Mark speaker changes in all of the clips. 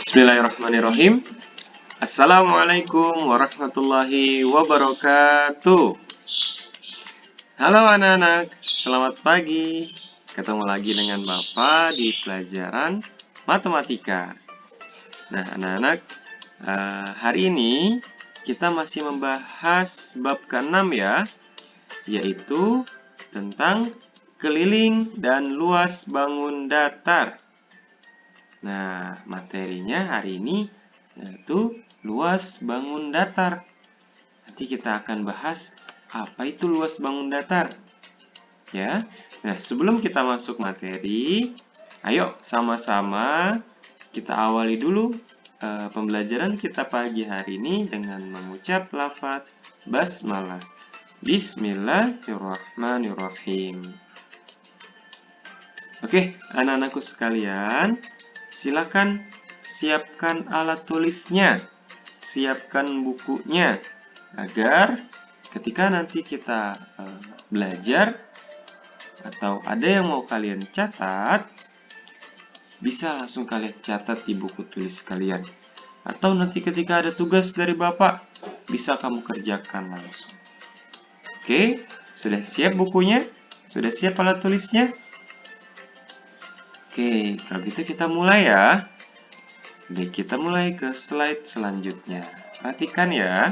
Speaker 1: Bismillahirrahmanirrahim. Assalamualaikum warahmatullahi wabarakatuh. Halo anak-anak, selamat pagi. Ketemu lagi dengan Bapak di pelajaran matematika. Nah, anak-anak, hari ini kita masih membahas bab ke-6 ya, yaitu tentang keliling dan luas bangun datar. Nah, materinya hari ini yaitu luas bangun datar. Nanti kita akan bahas apa itu luas bangun datar. Ya. Nah, sebelum kita masuk materi, ayo sama-sama kita awali dulu pembelajaran kita pagi hari ini dengan mengucap lafaz basmalah. Bismillahirrahmanirrahim. Oke, anak-anakku sekalian, silakan siapkan alat tulisnya, siapkan bukunya, agar ketika nanti kita belajar atau ada yang mau kalian catat, bisa langsung kalian catat di buku tulis kalian. Atau nanti ketika ada tugas dari Bapak, bisa kamu kerjakan langsung. Oke, sudah siap bukunya? Sudah siap alat tulisnya? Oke, kalau gitu kita mulai ya. Oke, kita mulai ke slide selanjutnya. Perhatikan ya.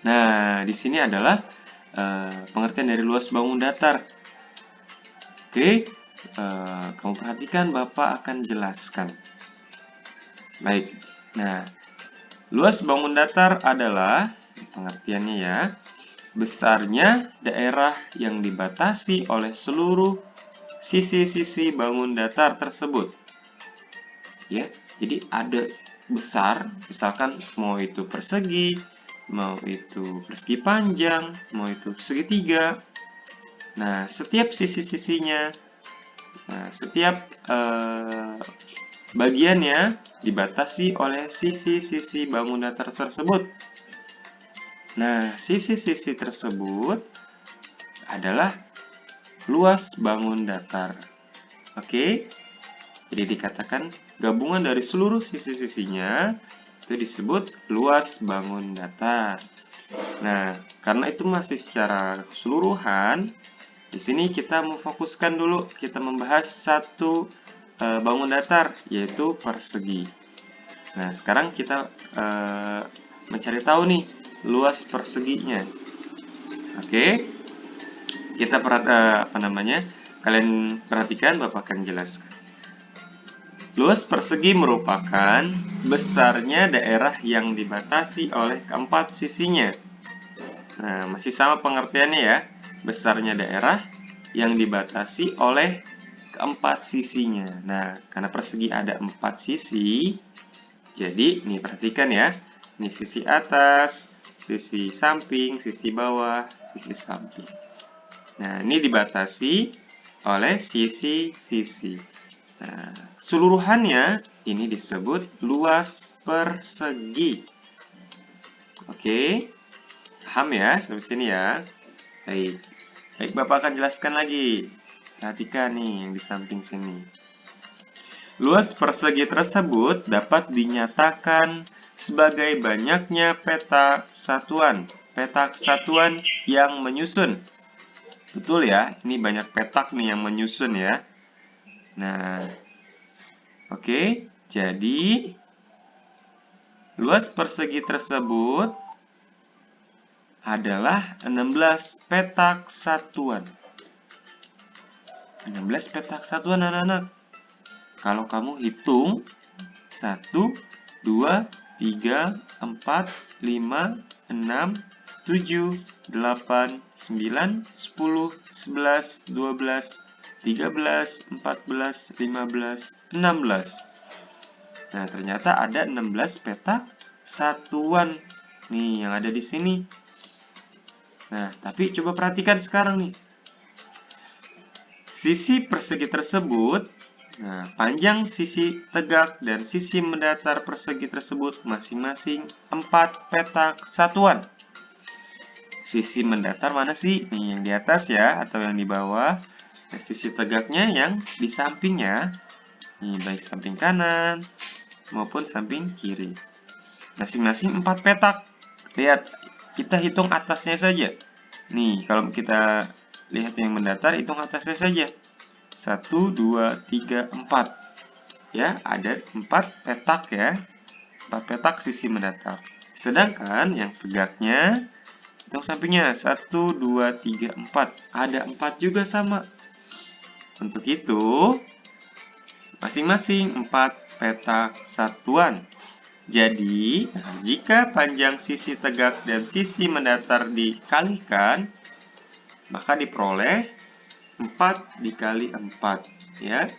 Speaker 1: Nah, di sini adalah pengertian dari luas bangun datar. Oke, kamu perhatikan, Bapak akan jelaskan. Baik, nah, luas bangun datar adalah, pengertiannya ya, besarnya daerah yang dibatasi oleh seluruh sisi-sisi bangun datar tersebut. Ya, jadi ada besar, misalkan mau itu persegi, mau itu persegi panjang, mau itu segitiga. Nah, setiap sisi-sisinya, setiap bagiannya dibatasi oleh sisi-sisi bangun datar tersebut. Nah, sisi-sisi tersebut adalah luas bangun datar. Oke? Jadi dikatakan gabungan dari seluruh sisi-sisinya itu disebut luas bangun datar. Nah, karena itu masih secara keseluruhan, di sini kita memfokuskan dulu, kita membahas satu bangun datar, yaitu persegi. Nah, sekarang kita mencari tahu nih luas perseginya. Oke, kita kalian perhatikan, Bapak akan jelaskan. Luas persegi merupakan besarnya daerah yang dibatasi oleh keempat sisinya. Nah, masih sama pengertiannya ya. Besarnya daerah yang dibatasi oleh keempat sisinya. Nah, karena persegi ada 4 sisi, jadi nih perhatikan ya. Ini sisi atas, sisi samping, sisi bawah, sisi samping. Nah, ini dibatasi oleh sisi-sisi. Nah, keseluruhannya ini disebut luas persegi. Oke, paham ya sampai sini ya? Baik. Baik, Bapak akan jelaskan lagi. Perhatikan nih yang di samping sini. Luas persegi tersebut dapat dinyatakan sebagai banyaknya petak satuan yang menyusun. Betul ya, ini banyak petak nih yang menyusun ya. Nah, oke, jadi luas persegi tersebut adalah 16 petak satuan. 16 petak satuan anak-anak. Kalau kamu hitung 1, 2, 3, 4, 5, 6, 7, 8, 9, 10, 11, 12, 13, 14, 15, 16. Nah, ternyata ada 16 petak satuan nih yang ada di sini. Nah, tapi coba perhatikan sekarang nih. Sisi persegi tersebut, nah, panjang sisi tegak dan sisi mendatar persegi tersebut masing-masing 4 petak satuan. Sisi mendatar mana sih? Nih, yang di atas ya, atau yang di bawah. Nah, sisi tegaknya yang di sampingnya. Nih, baik samping kanan maupun samping kiri. Masing-masing 4 petak. Lihat, kita hitung atasnya saja. Nih, kalau kita lihat yang mendatar, hitung atasnya saja. 1, 2, 3, 4. Ya, ada 4 petak ya. 4 petak sisi mendatar. Sedangkan yang tegaknya, hitung sampingnya. 1, 2, 3, 4. Ada 4 juga sama. Untuk itu, masing-masing 4 petak satuan. Jadi, jika panjang sisi tegak dan sisi mendatar dikalikan, maka diperoleh 4 dikali 4. Ya.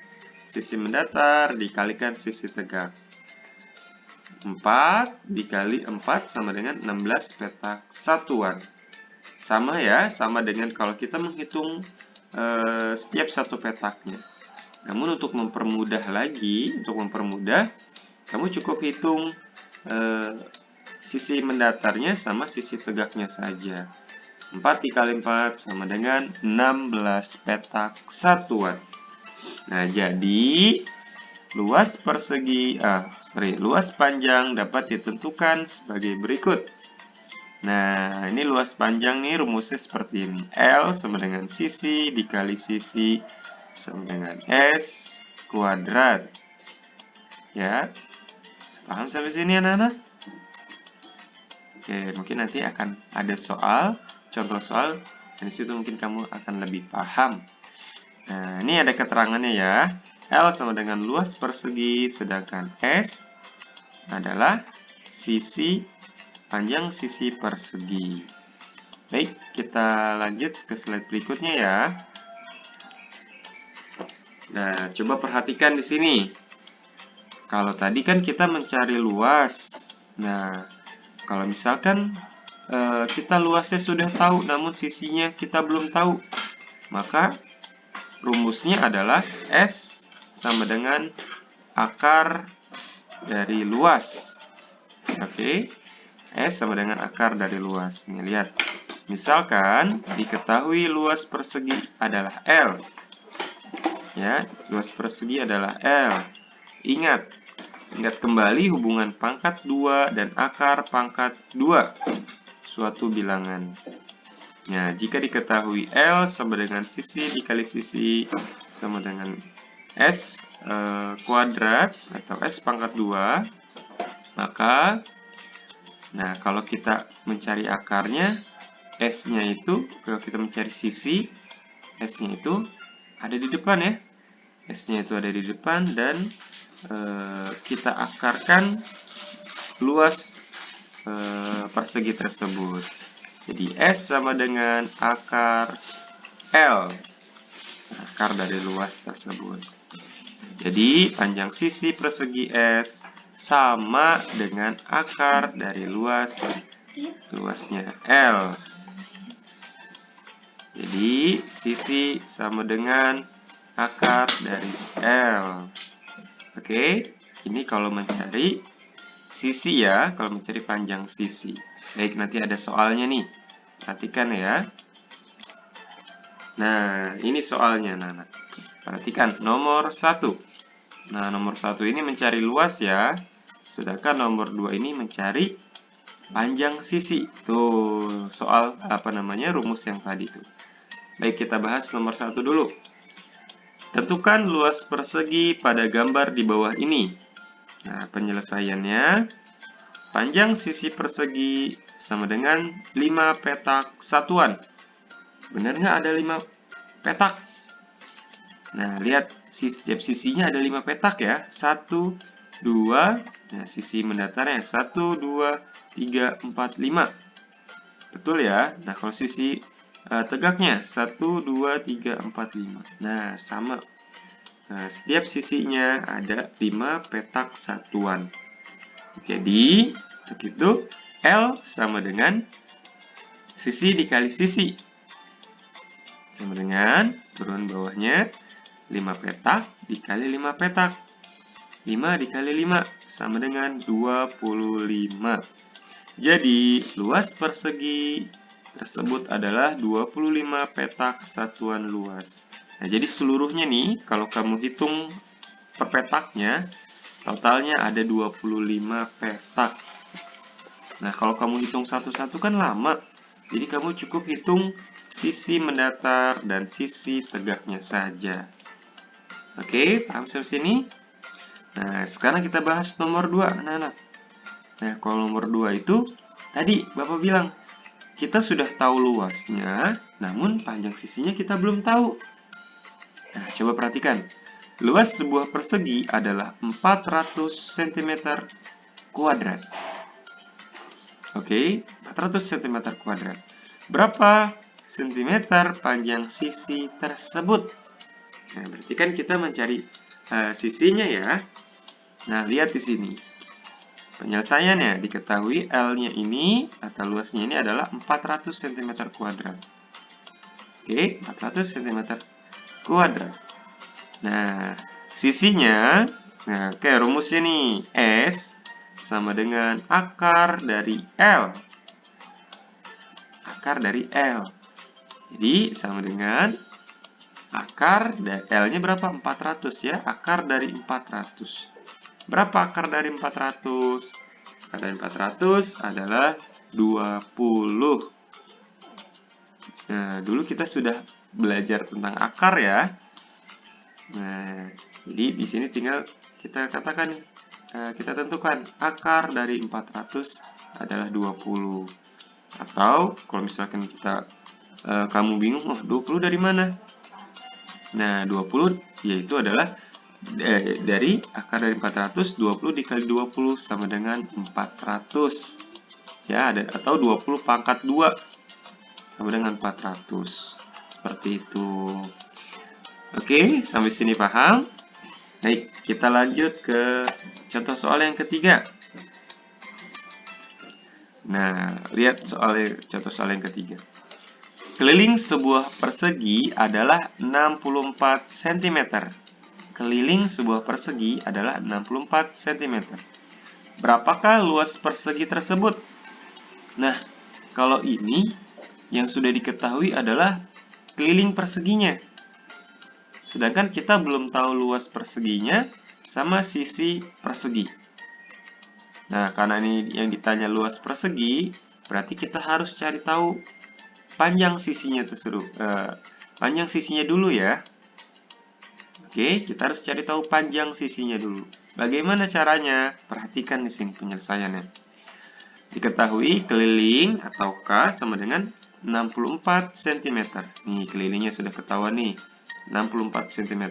Speaker 1: Sisi mendatar dikalikan sisi tegak. 4 dikali 4 sama dengan 16 petak satuan. Sama ya, sama dengan kalau kita menghitung setiap satu petaknya. Namun untuk mempermudah lagi, kamu cukup hitung sisi mendatarnya sama sisi tegaknya saja. 4 dikali 4 sama dengan 16 petak satuan. Nah, jadi luas panjang dapat ditentukan sebagai berikut. Nah, ini luas panjang nih rumusnya seperti ini. L sama dengan sisi dikali sisi sama dengan S kuadrat. Ya, paham sampai sini anak-anak? Oke, mungkin nanti akan ada contoh soal, dan disitu mungkin kamu akan lebih paham. Nah, ini ada keterangannya ya. L sama dengan luas persegi, sedangkan S adalah panjang sisi persegi. Baik, kita lanjut ke slide berikutnya ya. Nah, coba perhatikan di sini. Kalau tadi kan kita mencari luas. Nah, kalau misalkan kita luasnya sudah tahu, namun sisinya kita belum tahu, maka rumusnya adalah S sama dengan akar dari luas. Oke, S sama dengan akar dari luas. Nih, lihat. Misalkan diketahui luas persegi adalah L. Ya, luas persegi adalah L. Ingat kembali hubungan pangkat 2 dan akar pangkat 2 suatu bilangan. Nah, jika diketahui L sama dengan sisi dikali sisi sama dengan S kuadrat atau S pangkat 2, maka kalau kita mencari akarnya, S-nya itu, kalau kita mencari sisi, S-nya itu ada di depan ya. S-nya itu ada di depan dan kita akarkan luas persegi tersebut. Jadi S sama dengan akar L, akar dari luas tersebut. Jadi panjang sisi persegi S sama dengan akar dari luasnya L. Jadi sisi sama dengan akar dari L. Oke, ini kalau mencari sisi ya, kalau mencari panjang sisi. Baik, nanti ada soalnya nih. Perhatikan ya. Nah, ini soalnya, anak-anak. Perhatikan, nomor 1. Nah, nomor 1 ini mencari luas ya. Sedangkan nomor 2 ini mencari panjang sisi. Tuh, soal rumus yang tadi tuh. Baik, kita bahas nomor 1 dulu. Tentukan luas persegi pada gambar di bawah ini. Nah, penyelesaiannya, panjang sisi persegi sama dengan 5 petak satuan. Benar nggak ada 5 petak? Nah, lihat, setiap sisinya ada 5 petak ya. 1, 2, nah sisi mendatarnya 1, 2, 3, 4, 5. Betul ya? Nah, kalau sisi tegaknya 1, 2, 3, 4, 5. Nah, sama. Nah, setiap sisinya ada 5 petak satuan. Jadi, untuk itu L sama dengan sisi dikali sisi. Sama dengan turun bawahnya 5 petak dikali 5 petak. 5 dikali 5 sama dengan 25. Jadi, luas persegi tersebut adalah 25 petak satuan luas. Nah, jadi seluruhnya nih, kalau kamu hitung per petaknya, totalnya ada 25 petak. Nah, kalau kamu hitung satu-satu kan lama. Jadi kamu cukup hitung sisi mendatar dan sisi tegaknya saja. Oke, paham sampai sini? Nah, sekarang kita bahas nomor 2, anak-anak. Nah, kalau nomor 2 itu, tadi Bapak bilang, kita sudah tahu luasnya, namun panjang sisinya kita belum tahu. Nah, coba perhatikan. Luas sebuah persegi adalah 400 cm kuadrat. Oke, 400 cm kuadrat. Berapa sentimeter panjang sisi tersebut? Nah, berarti kan kita mencari sisinya ya. Nah, lihat di sini. Penyelesaiannya diketahui L-nya ini atau luasnya ini adalah 400 cm kuadrat. Oke, 400 cm kuadrat. Nah, sisinya, nah, oke, rumusnya nih, S sama dengan akar dari L. Akar dari L. Jadi, sama dengan akar dari L-nya berapa? 400 ya. Akar dari 400. Berapa akar dari 400? Akar dari 400 adalah 20. Nah, dulu kita sudah belajar tentang akar ya. Nah, jadi di sini tinggal kita katakan, kita tentukan akar dari 400 adalah 20. Atau kalau misalkan kita kamu bingung, oh 20 dari mana? Nah, 20 yaitu adalah dari akar dari 400, 20 dikali 20 sama dengan 400. Ya, atau 20 pangkat 2 sama dengan 400. Seperti itu. Oke, sampai sini paham? Baik, kita lanjut ke contoh soal yang ketiga. Nah, lihat contoh soal yang ketiga. Keliling sebuah persegi adalah 64 cm. Keliling sebuah persegi adalah 64 cm. Berapakah luas persegi tersebut? Nah, kalau ini yang sudah diketahui adalah keliling perseginya. Sedangkan kita belum tahu luas perseginya sama sisi persegi. Nah, karena ini yang ditanya luas persegi, berarti kita harus cari tahu panjang sisinya tersebut. Panjang sisinya dulu ya. Oke, kita harus cari tahu panjang sisinya dulu. Bagaimana caranya? Perhatikan di sini penyelesaiannya. Diketahui keliling atau K sama dengan 64 cm. Nih, kelilingnya sudah ketahuan nih. 64 cm.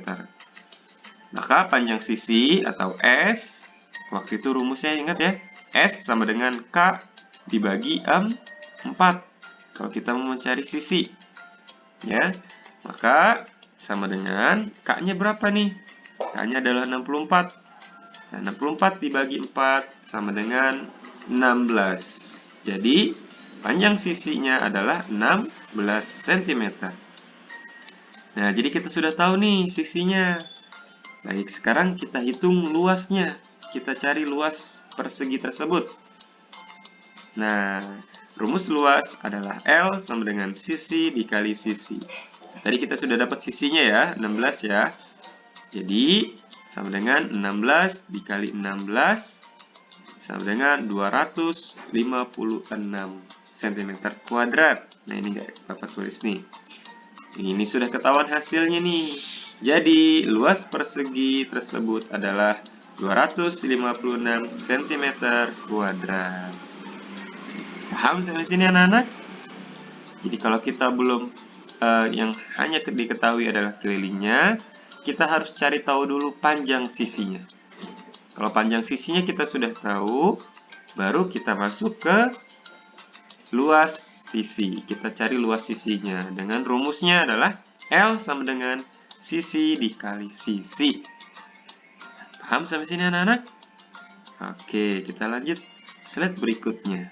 Speaker 1: Maka panjang sisi atau S, waktu itu rumusnya ingat ya, S sama dengan K dibagi 4. Kalau kita mau mencari sisi, ya, maka sama dengan K-nya berapa nih? K-nya adalah 64. Nah, 64 dibagi 4 sama dengan 16. Jadi, panjang sisinya adalah 16 cm. Nah, jadi kita sudah tahu nih sisinya. Baik, sekarang kita hitung luasnya. Kita cari luas persegi tersebut. Nah, rumus luas adalah L sama dengan sisi dikali sisi. Tadi kita sudah dapat sisinya ya, 16 ya. Jadi, sama dengan 16 dikali 16 sama dengan 256 cm kuadrat. Nah, ini Bapak tulis nih. Ini sudah ketahuan hasilnya nih. Jadi, luas persegi tersebut adalah 256 cm kuadrat. Paham sampai sini anak-anak? Jadi kalau kita belum yang hanya diketahui adalah kelilingnya, kita harus cari tahu dulu panjang sisinya. Kalau panjang sisinya kita sudah tahu, baru kita masuk ke luas sisi. Kita cari luas sisinya. Dengan rumusnya adalah L sama dengan sisi dikali sisi. Paham sampai sini anak-anak? Oke, kita lanjut slide berikutnya.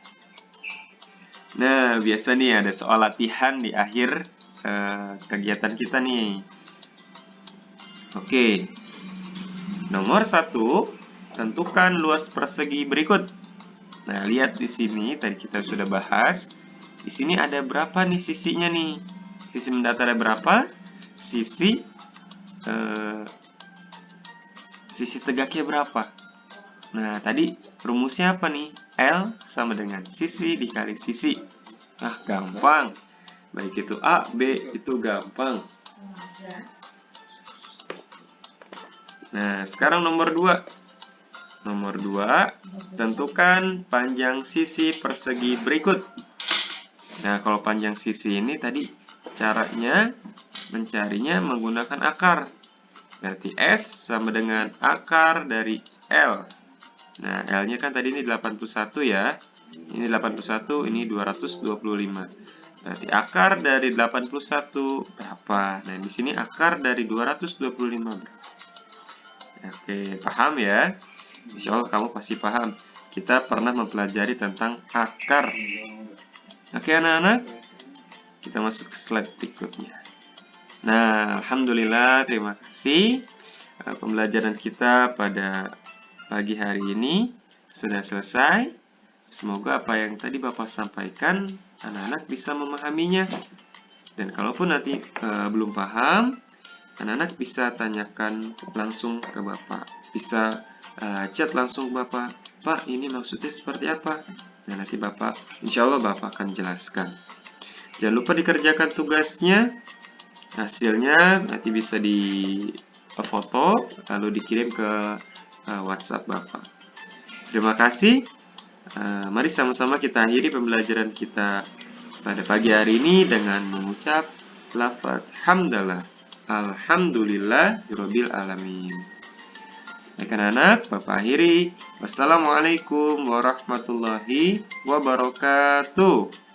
Speaker 1: Nah, biasa nih ada soal latihan di akhir kegiatan kita nih. Oke. Nomor 1, tentukan luas persegi berikut. Nah, lihat di sini tadi kita sudah bahas. Di sini ada berapa nih sisinya nih? Sisi mendatarnya berapa? Sisi Sisi tegaknya berapa? Nah, tadi rumusnya apa nih? L sama dengan sisi dikali sisi. Ah, gampang. Baik itu A, B, itu gampang. Nah, sekarang nomor 2. Nomor 2, tentukan panjang sisi persegi berikut. Nah, kalau panjang sisi ini tadi caranya mencarinya menggunakan akar. Berarti S sama dengan akar dari L. Nah, L-nya kan tadi ini 81 ya. Ini 81, ini 225. Berarti akar dari 81 berapa? Nah, di sini akar dari 225 berapa? Oke, paham ya? Insya Allah kamu pasti paham. Kita pernah mempelajari tentang akar. Oke, anak-anak. Kita masuk ke slide berikutnya. Nah, Alhamdulillah, terima kasih. Pembelajaran kita pada pagi hari ini sudah selesai. Semoga apa yang tadi Bapak sampaikan, anak-anak bisa memahaminya. Dan kalaupun nanti belum paham, anak-anak bisa tanyakan langsung ke Bapak. Bisa chat langsung ke Bapak. Pak, ini maksudnya seperti apa? Nah, nanti Bapak, insya Allah Bapak akan jelaskan. Jangan lupa dikerjakan tugasnya. Hasilnya nanti bisa foto lalu dikirim ke WhatsApp Bapak. Terima kasih. Mari sama-sama kita akhiri pembelajaran kita pada pagi hari ini dengan mengucap lafaz hamdalah. Alhamdulillahirabbil alamin. Baik anak-anak, Bapak akhiri. Wassalamualaikum warahmatullahi wabarakatuh.